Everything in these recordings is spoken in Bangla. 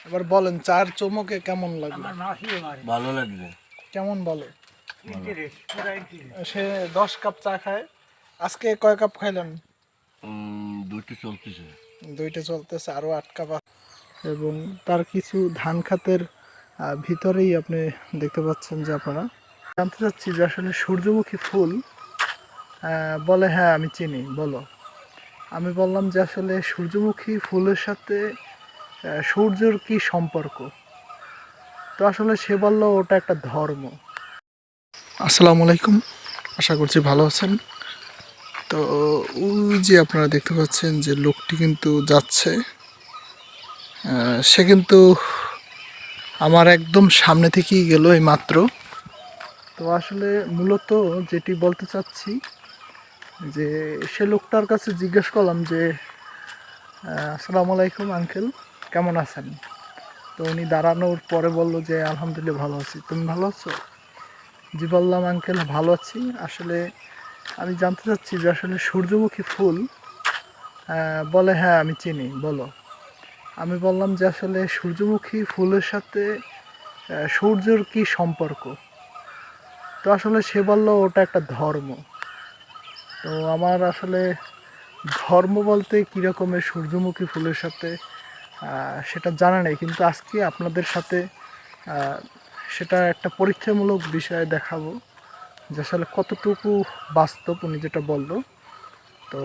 এবার বলেন চার চমকে কেমন লাগলো? ভালো লাগবে। কেমন বলো? সে 10 কাপ চা খায়, আজকে কয় কাপ খাইলেন? দুইটা চলতেছে। দুইটা চলতেছে, আরো 8 কাপ এবং তার কিছু ধান খাতের ভিতরেই আপনি দেখতে পাচ্ছেন যে আপনারা জানতে চাচ্ছি যে আসলে সূর্যমুখী ফুল বলে হ্যাঁ আমি চিনি, বলো। আমি বললাম যে আসলে সূর্যমুখী ফুলের সাথে সূর্যের কি সম্পর্ক? তো আসলে সে বলল ওটা একটা ধর্ম। আসসালামু আলাইকুম, আশা করছি ভালো আছেন। তো ওই যে আপনারা দেখতে পাচ্ছেন যে লোকটি কিন্তু যাচ্ছে, সে কিন্তু আমার একদম সামনে থেকেই গেল এই মাত্র। তো আসলে মূলত যেটি বলতে চাচ্ছি যে সে লোকটার কাছে জিজ্ঞেস করলাম যে আসসালামু আলাইকুম আঙ্কেল, কেমন আছেন? তো উনি দাঁড়ানোর পরে বলল যে আলহামদুলিল্লাহ ভালো আছি, তুমি ভালো আছো? জি বললাম আঙ্কেল ভালো আছি। আসলে আমি জানতে চাচ্ছি যে আসলে সূর্যমুখী ফুল বলে হ্যাঁ আমি চিনি, বলো। আমি বললাম যে আসলে সূর্যমুখী ফুলের সাথে সূর্যের কি সম্পর্ক? তো আসলে সে বলল ওটা একটা ধর্ম। তো আমার আসলে ধর্ম বলতে কী রকমের সূর্যমুখী ফুলের সাথে সেটা জানা নেই, কিন্তু আজকে আপনাদের সাথে সেটা একটা পরীক্ষামূলক বিষয়ে দেখাবো যে আসলে কতটুকু বাস্তব উনি যেটা বলল। তো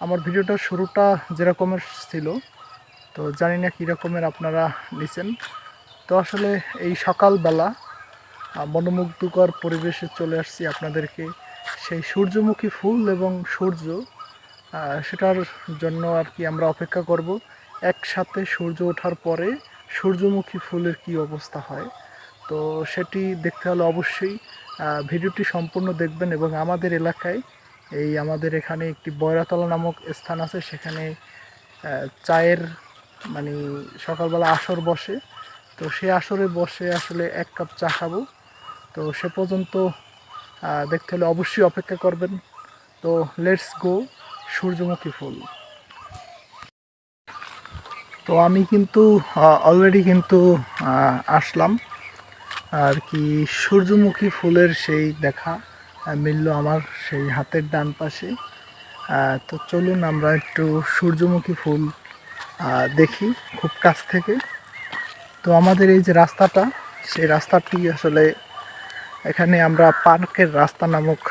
আমার ভিডিওটার শুরুটা যেরকমের ছিল, তো জানি না কী রকমের আপনারা নিছেন। তো আসলে এই সকালবেলা মনোমুগ্ধকর পরিবেশে চলে আসছি আপনাদেরকে সেই সূর্যমুখী ফুল এবং সূর্য সেটার জন্য আর কি আমরা অপেক্ষা করব। একসাথে সূর্য ওঠার পরে সূর্যমুখী ফুলের কি অবস্থা হয়, তো সেটি দেখতে হলে অবশ্যই ভিডিওটি সম্পূর্ণ দেখবেন। এবং আমাদের এলাকায় আমাদের এখানে একটি বয়রাতলা নামক স্থান আছে, সেখানে চায়ের মানে সকালবেলা আসর বসে। তো সে আসরে বসে আসলে 1 কাপ চা খাবো। তো সে পর্যন্ত দেখতে হলে অবশ্যই অপেক্ষা করবেন। তো লেটস গো সূর্যমুখী ফুল। তো আমি কিন্তু অলরেডি কিন্তু আসলাম আর কি সূর্যমুখী ফুলের সেই দেখা মিলল আমার সেই হাতের ডান পাশে। তো চলুন আমরা একটু সূর্যমুখী ফুল দেখি খুব কাছ থেকে। তো আমাদের এই যে রাস্তাটা, সেই রাস্তাটি আসলে এখানে আমরা পার্কের রাস্তা নামক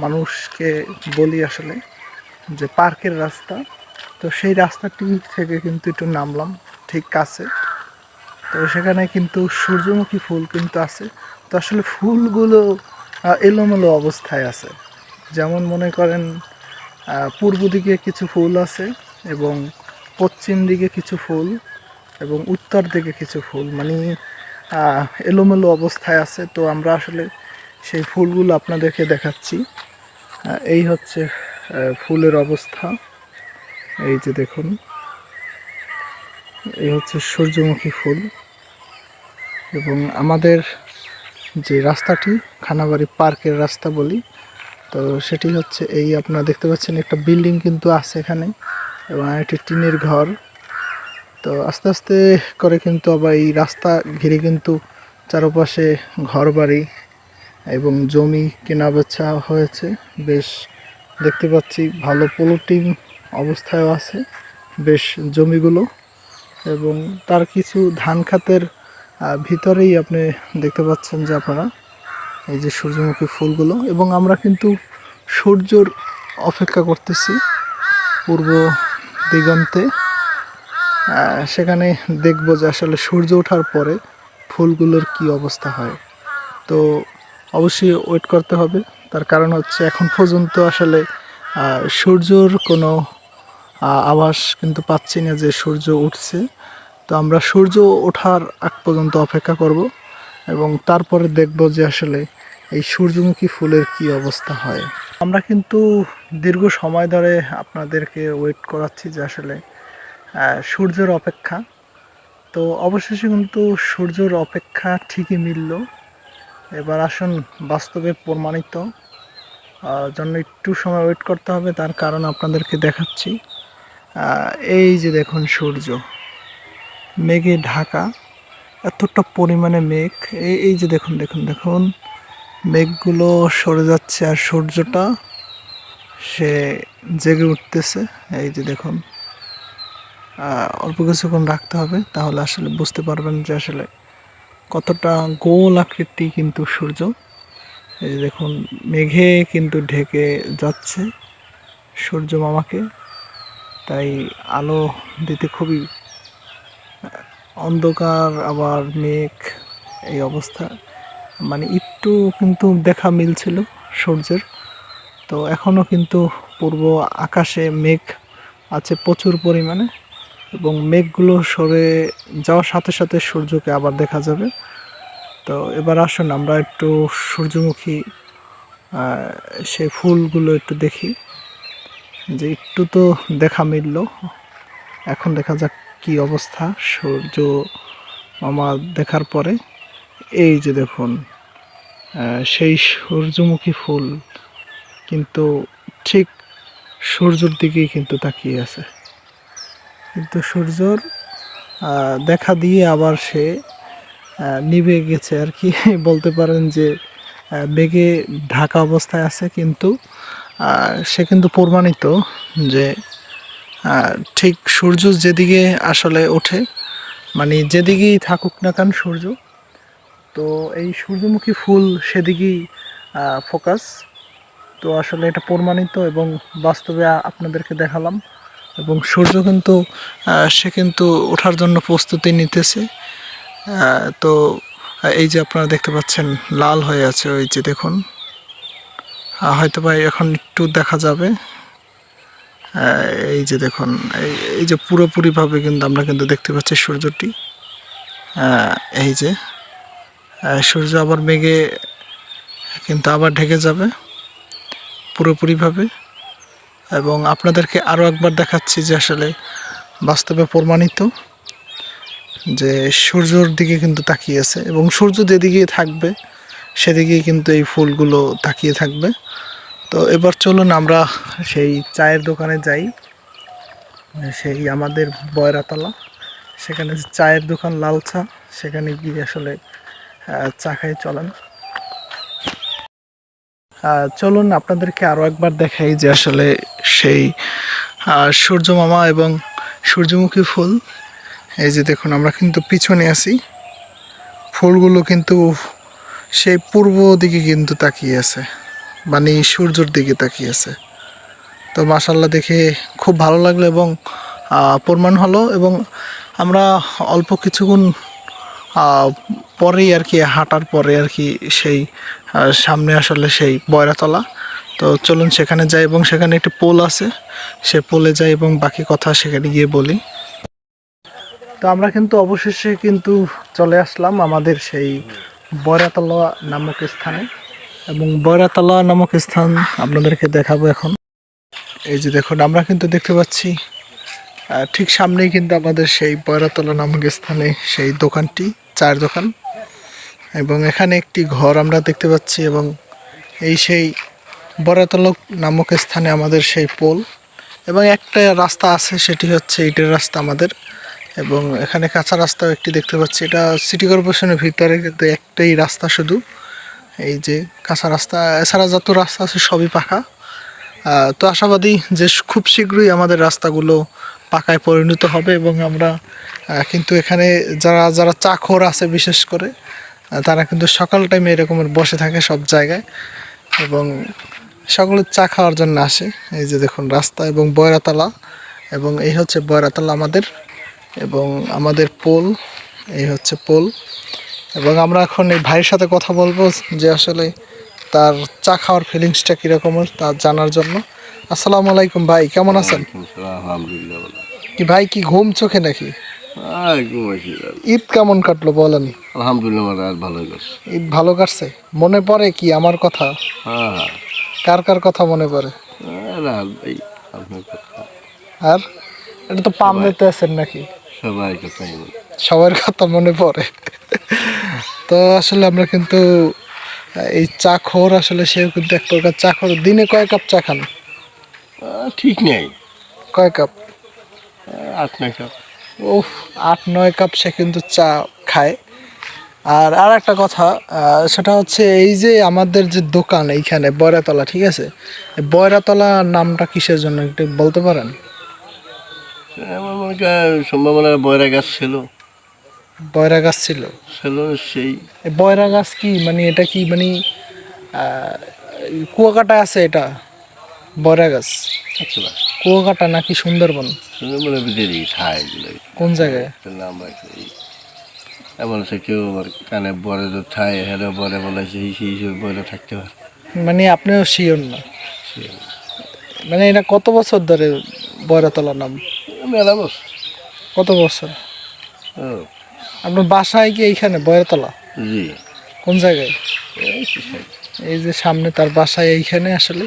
মানুষকে বলি আসলে যে পার্কের রাস্তা। তো সেই রাস্তাটি থেকে কিন্তু একটু নামলাম ঠিক কাছে। তো সেখানে কিন্তু সূর্যমুখী ফুল কিন্তু আছে। তো আসলে ফুলগুলো এলোমেলো অবস্থায় আছে। যেমন মনে করেন পূর্ব দিকে কিছু ফুল আছে এবং পশ্চিম দিকে কিছু ফুল এবং উত্তর দিকে কিছু ফুল, মানে এলোমেলো অবস্থায় আছে। তো আমরা আসলে সেই ফুলগুলো আপনাদেরকে দেখাচ্ছি। এই হচ্ছে ফুলের অবস্থা, এই যে দেখুন, এই হচ্ছে সূর্যমুখী ফুল। এবং আমাদের যে রাস্তাটি খানাবাড়ি পার্কের রাস্তা বলি, তো সেটি হচ্ছে এই আপনারা দেখতে পাচ্ছেন একটা বিল্ডিং কিন্তু আছে এখানে এবং একটি টিনের ঘর। তো আস্তে আস্তে করে কিন্তু আবার এই রাস্তা ঘিরে কিন্তু চারপাশে ঘর বাড়ি এবং জমি কেনা বেচা হয়েছে। বেশ দেখতে পাচ্ছি ভালো প্লটিং অবস্থায়ও আছে বেশ জমিগুলো। এবং তার কিছু ধান খাতের ভিতরেই আপনি দেখতে পাচ্ছেন যে আপনারা এই যে সূর্যমুখী ফুলগুলো। এবং আমরা কিন্তু সূর্যর অপেক্ষা করতেছি পূর্ব দিগন্তে, সেখানে দেখব যে আসলে সূর্য ওঠার পরে ফুলগুলোর কি অবস্থা হয়। তো অবশ্যই ওয়েট করতে হবে, তার কারণ হচ্ছে এখন পর্যন্ত আসলে সূর্যর কোনো আভাস কিন্তু পাচ্ছি না যে সূর্য উঠছে। তো আমরা সূর্য ওঠার আগ পর্যন্ত অপেক্ষা করব এবং তারপরে দেখব যে আসলে এই সূর্যমুখী ফুলের কি অবস্থা হয়। আমরা কিন্তু দীর্ঘ সময় ধরে আপনাদেরকে ওয়েট করাচ্ছি যে আসলে সূর্যের অপেক্ষা। তো অবশেষে কিন্তু সূর্যের অপেক্ষা ঠিকই মিলল। এবার আসুন বাস্তবে প্রমাণিত জন্য একটু সময় ওয়েট করতে হবে, তার কারণ আপনাদেরকে দেখাচ্ছি। এই যে দেখুন সূর্য মেঘে ঢাকা, এতটা পরিমাণে মেঘ। এই যে দেখুন দেখুন দেখুন মেঘগুলো সরে যাচ্ছে আর সূর্যটা সে জেগে উঠতেছে। এই যে দেখুন অল্প কিছুক্ষণ রাখতে হবে, তাহলে আসলে বুঝতে পারবেন যে আসলে কতটা গোল আকৃতি কিন্তু সূর্য। এই যে দেখুন মেঘে কিন্তু ঢেকে যাচ্ছে সূর্য মামাকে, তাই আলো দিতে খুবই অন্ধকার, আবার মেঘ, এই অবস্থা। মানে একটু কিন্তু দেখা মিলছিল সূর্যের, তো এখনও কিন্তু পূর্ব আকাশে মেঘ আছে প্রচুর পরিমাণে, এবং মেঘগুলো সরে যাওয়ার সাথে সাথে সূর্যকে আবার দেখা যাবে। তো এবার আসুন আমরা একটু সূর্যমুখী সেই ফুলগুলো একটু দেখি, যে একটু তো দেখা মিলল। এখন দেখা যাক কি অবস্থা সূর্য মামা দেখার পরে। এই যে দেখুন সেই সূর্যমুখী ফুল কিন্তু ঠিক সূর্যের দিকেই কিন্তু তাকিয়ে আছে, কিন্তু সূর্যর দেখা দিয়ে আবার সে নিভে গেছে আর কি বলতে পারেন যে মেঘে ঢাকা অবস্থায় আছে, কিন্তু সে কিন্তু প্রমাণিত যে ঠিক সূর্য যেদিকে আসলে ওঠে, মানে যেদিকেই থাকুক না কেন সূর্য, তো এই সূর্যমুখী ফুল সেদিকেই ফোকাস। তো আসলে এটা প্রমাণিত এবং বাস্তবে আপনাদেরকে দেখালাম। এবং সূর্য কিন্তু সে কিন্তু ওঠার জন্য প্রস্তুতি নিতেছে। তো এই যে আপনারা দেখতে পাচ্ছেন লাল হয়ে আছে, ওই যে দেখুন হয়তো বা এখন একটু দেখা যাবে। এই যে দেখুন এই যে পুরোপুরিভাবে কিন্তু আমরা কিন্তু দেখতে পাচ্ছি সূর্যটি। এই যে সূর্য আবার মেঘে কিন্তু আবার ঢেকে যাবে পুরোপুরিভাবে। এবং আপনাদেরকে আরও একবার দেখাচ্ছি যে আসলে বাস্তবে প্রমাণিত যে সূর্যর দিকে কিন্তু তাকিয়ে আছে, এবং সূর্য যেদিকে থাকবে সেদিকেই কিন্তু এই ফুলগুলো তাকিয়ে থাকবে। তো এবার চলুন আমরা সেই চায়ের দোকানে যাই, সেই আমাদের বয়রাতলা, সেখানে চায়ের দোকান লাল চা, সেখানে গিয়ে আসলে চা খাই। চলেন চলুন আপনাদেরকে আরও একবার দেখাই যে আসলে সেই সূর্য মামা এবং সূর্যমুখী ফুল। এই যে দেখুন আমরা কিন্তু পিছনে আছি, ফুলগুলো কিন্তু সেই পূর্ব দিকে কিন্তু তাকিয়ে আছে, মানে সূর্যের দিকে তাকিয়ে আছে। তো মাশাল্লাহ দেখে খুব ভালো লাগলো এবং প্রমাণ হলো। এবং আমরা অল্প কিছুক্ষণ পরেই আর কি, হাঁটার পরে আর কি সেই সামনে আসলে সেই বয়রাতলা। তো চলুন সেখানে যাই, এবং সেখানে একটি পোল আছে, সে পোলে যাই এবং বাকি কথা সেখানে গিয়ে বলি। তো আমরা কিন্তু অবশেষে কিন্তু চলে আসলাম আমাদের সেই বয়রাতলা নামক স্থানে, এবং বয়রাতলা নামক স্থান আপনাদেরকে দেখাবো এখন। এই যে দেখুন আমরা কিন্তু দেখতে পাচ্ছি ঠিক সামনেই কিন্তু আমাদের সেই বয়রাতলা নামক স্থানে সেই দোকানটি, চায়ের দোকান, এবং এখানে একটি ঘর আমরা দেখতে পাচ্ছি। এবং এই সেই বয়রাতলা নামক স্থানে আমাদের সেই পোল, এবং একটা রাস্তা আছে, সেটি হচ্ছে ইটের রাস্তা আমাদের। এবং এখানে কাঁচা রাস্তাও একটি দেখতে পাচ্ছি, এটা সিটি কর্পোরেশনের ভিতরে কিন্তু একটাই রাস্তা শুধু, এই যে কাঁচা রাস্তা। এছাড়া যত রাস্তা আছে সবই পাকা। তো আশাবাদী যে খুব শীঘ্রই আমাদের রাস্তাগুলো পাকায় পরিণত হবে। এবং আমরা কিন্তু এখানে যারা যারা চাখর আছে বিশেষ করে, তারা কিন্তু সকাল টাইমে এরকমের বসে থাকে সব জায়গায়, এবং সকলে চা খাওয়ার জন্য আসে। এই যে দেখুন রাস্তা এবং বয়রাতলা, এবং এই হচ্ছে বয়রাতলা আমাদের, এবং আমাদের পোল, এই হচ্ছে পোল। এবং আমরা এখন এই ভাইয়ের সাথে কথা বলবো যে আসলে তার চা খাওয়ার ফিলিংসটা কীরকম তা জানার জন্য। আসসালামু আলাইকুম ভাই, কেমন আছেন? আলহামদুলিল্লাহ ভালো। কি ভাই, কি ঘুম চোখে নাকি? ঘুমাইছি। ঈদ কেমন কাটলো বলেন? আলহামদুলিল্লাহ ভালো গেছে। ঈদ ভালো কাটছে? মনে পড়ে কি আমার কথা? হ্যাঁ কার কার কথা মনে পড়ে? রাহাত ভাই, আপনার কথা। আর এটা তো পাম দিতে আছেন নাকি? সবাই কথাই বলে। সবার কথা মনে পড়ে। তো আসলে আমরা কিন্তু এই চা খোর, আসলে সেও কিন্তু এক প্রকার চা খোর। দিনে কয় কাপ চা খান? ঠিক নেই। কয় কাপ? 8-9 কাপ। ওহ, 8-9 কাপ সে কিন্তু চা খায়। আর একটা কথা, সেটা হচ্ছে এই যে আমাদের যে দোকান এইখানে বয়রাতলা, ঠিক আছে, এই বয়রাতলা নামটা কিসের জন্য একটু বলতে পারেন? আমার মনে হয় সম্ভাবনা বয়রা গাছ ছিল, বয়রা গাছ ছিল। সেই এই বয়রা গাছ কি মানে এটা কি মানে কুয়াকাটা আছে এটা বয়রা গাছ? থাকতে পারে। কুয়াকাটা নাকি সুন্দরবন? সুন্দরবনের ভিতরে ঠাই এগুলো। কোন জায়গায়? নাম রাখছে এমন আছে কেউ আমার কানে বরে তো ঠাই হেরে বরে বলেছে সেই হিসেবে বলে থাকতে পারে। মানে আপনিও শিওর না? মানে এটা কত বছর ধরে বয়রাতলা নাম? মেলা বছর। কত বছর? ও আপনার বাসায় কি এইখানে বয়রাতলা? জি। কোন জায়গায়? এই কি সাইড? এই যে সামনে তার বাসায় এইখানে। আসলে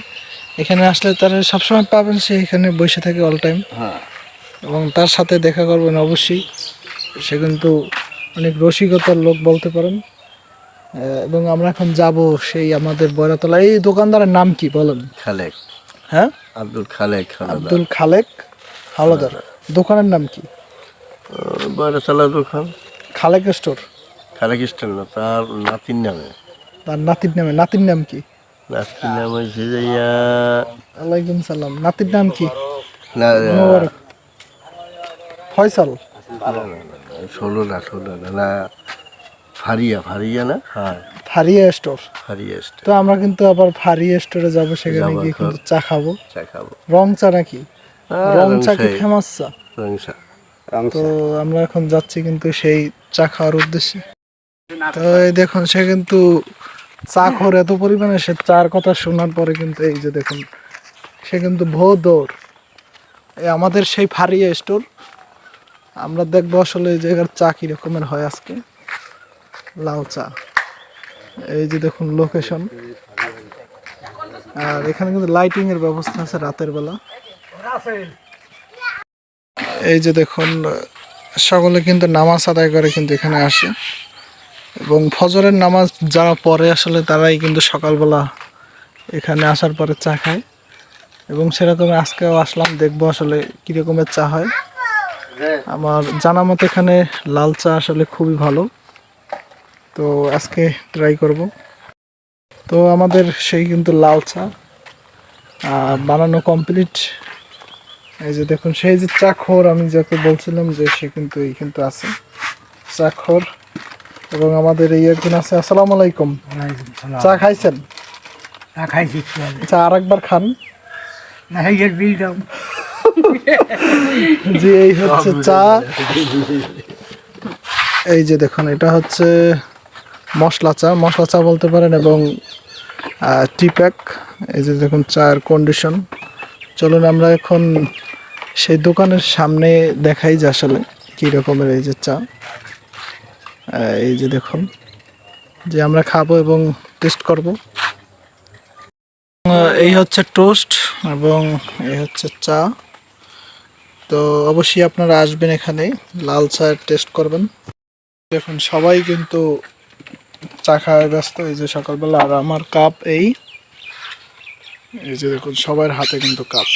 এখানে আসলে তার সবসময় পাবেন, সে এখানে বসে থাকে অল টাইম, হ্যাঁ। এবং তার সাথে দেখা করবেন অবশ্যই। সে কিন্তু অনেক রসিকতার লোক বলতে পারেন। এবং আমরা এখন যাব সেই আমাদের বয়রাতলা। এই দোকানদারের নাম কি বলেন? খালেক। হ্যাঁ, আব্দুল খালেক হাওলাদার। আব্দুল খালেক হাওলাদার। দোকানের নাম কি? বয়রা চালা দোকান। খালেক স্টোর। খালেক স্টাইল না, তার নাতির নামে। তার নাতির নামে? নাতির নাম কি? নাতির নাম হয়েছে যে ওয়ালাইকুম সালাম। নাতির নাম কি? না মোবারক। ফয়সাল। ষোলো না ফারিয়া না, হ্যাঁ ফারিয়া স্টোর। ফারিয়া তো আমরা কিন্তু আবার ফারিয়া স্টোরে যাব, সেখানে যাবো গিয়ে এখন। কিন্তু চা খাবো। চা খাবো। রং চা নাকি? রং চা কি রংসাই। ফেমাস চা? রংসা। তো আমরা এখন যাচ্ছি কিন্তু সেই চা খাওয়ার উদ্দেশ্যে। তো এই দেখুন, সে কিন্তু চা খোর এত পরিমাণে, সে চার কথা শোনার পরে কিন্তু এই যে দেখুন, সে কিন্তু ভো দৌড়। এই আমাদের সেই ফারিয়া স্টোর। আমরা দেখবো আসলে এই জায়গার চা কি রকমের হয় আজকে। লাল চা। এই যে দেখুন লোকেশন। আর এখানে কিন্তু লাইটিং এর ব্যবস্থা আছে রাতের বেলা। এই যে দেখুন, সকলে কিন্তু নামাজ আদায় করে কিন্তু এখানে আসে, এবং ফজরের নামাজ যারা পড়ে আসলে তারাই কিন্তু সকালবেলা এখানে আসার পরে চা খায়। এবং সেরকম আজকেও আসলাম, দেখবো আসলে কি রকমের চা হয়। আমার জানা মতো এখানে লাল চা আসলে খুবই ভালো, তো আজকে ট্রাই করব। তো আমাদের সেই কিন্তু লাল চা বানানো কমপ্লিট। এই যে দেখুন, সেই যে চাখোর আমি যাকে বলছিলাম যে সে কিন্তু এই কিন্তু আছে চাখোর। এবং আমাদের এই একজন আছে। আসসালামু আলাইকুম। চা খাইছেন? খাইছি। আচ্ছা, আর একবার খান। বিল দাও। জি, এই হচ্ছে চা। এই যে দেখুন, এটা হচ্ছে মশলা চা বলতে পারেন, এবং টি প্যাক। এই যে দেখুন চায়ের কন্ডিশন। চলুন আমরা এখন সেই দোকানের সামনে দেখাই যে আসলে কী রকমের এই যে চা। এই যে দেখুন, যে আমরা খাবো এবং টেস্ট করব। এই হচ্ছে টোস্ট এবং এই হচ্ছে চা। তো অবশ্যই আপনারা আসবেন এখানে, লাল চায়ের টেস্ট করবেন। দেখুন সবাই কিন্তু চা খাওয়ায় ব্যস্ত। এই যে সকালবেলা, আর আমার কাপ এই যে দেখুন সবার হাতে কিন্তু কাপ।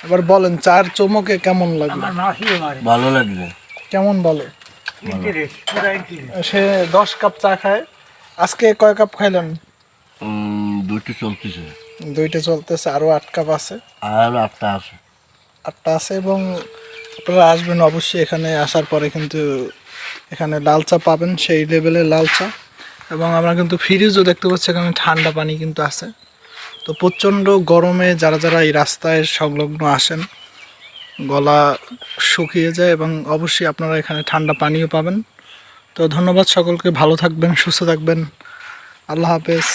এবার বলেন চায়ের চমকে কেমন লাগলো? ভালো লাগবে। কেমন বলো? সে 10 কাপ চা খায়। আজকে কয় কাপ খাইলেন? দুটো চলতেছে। দুইটা চলতেছে, আরো 8 কাপ আছে। আর 8টা আছে। 8টা আছে। এবং আপনারা আসবেন অবশ্যই। এখানে আসার পরে কিন্তু এখানে লাল চা পাবেন, সেই লেভেলের লাল চা। এবং আমরা কিন্তু ফ্রিজও দেখতে পাচ্ছি, এখানে ঠান্ডা পানি কিন্তু আছে। তো প্রচণ্ড গরমে যারা যারা এই রাস্তায় সংলগ্ন আসেন, গলা শুকিয়ে যায়। এবং অবশ্যই আপনারা এখানে ঠান্ডা পানিও পাবেন। তো ধন্যবাদ সকলকে, ভালো থাকবেন, সুস্থ থাকবেন। আল্লাহ হাফেজ।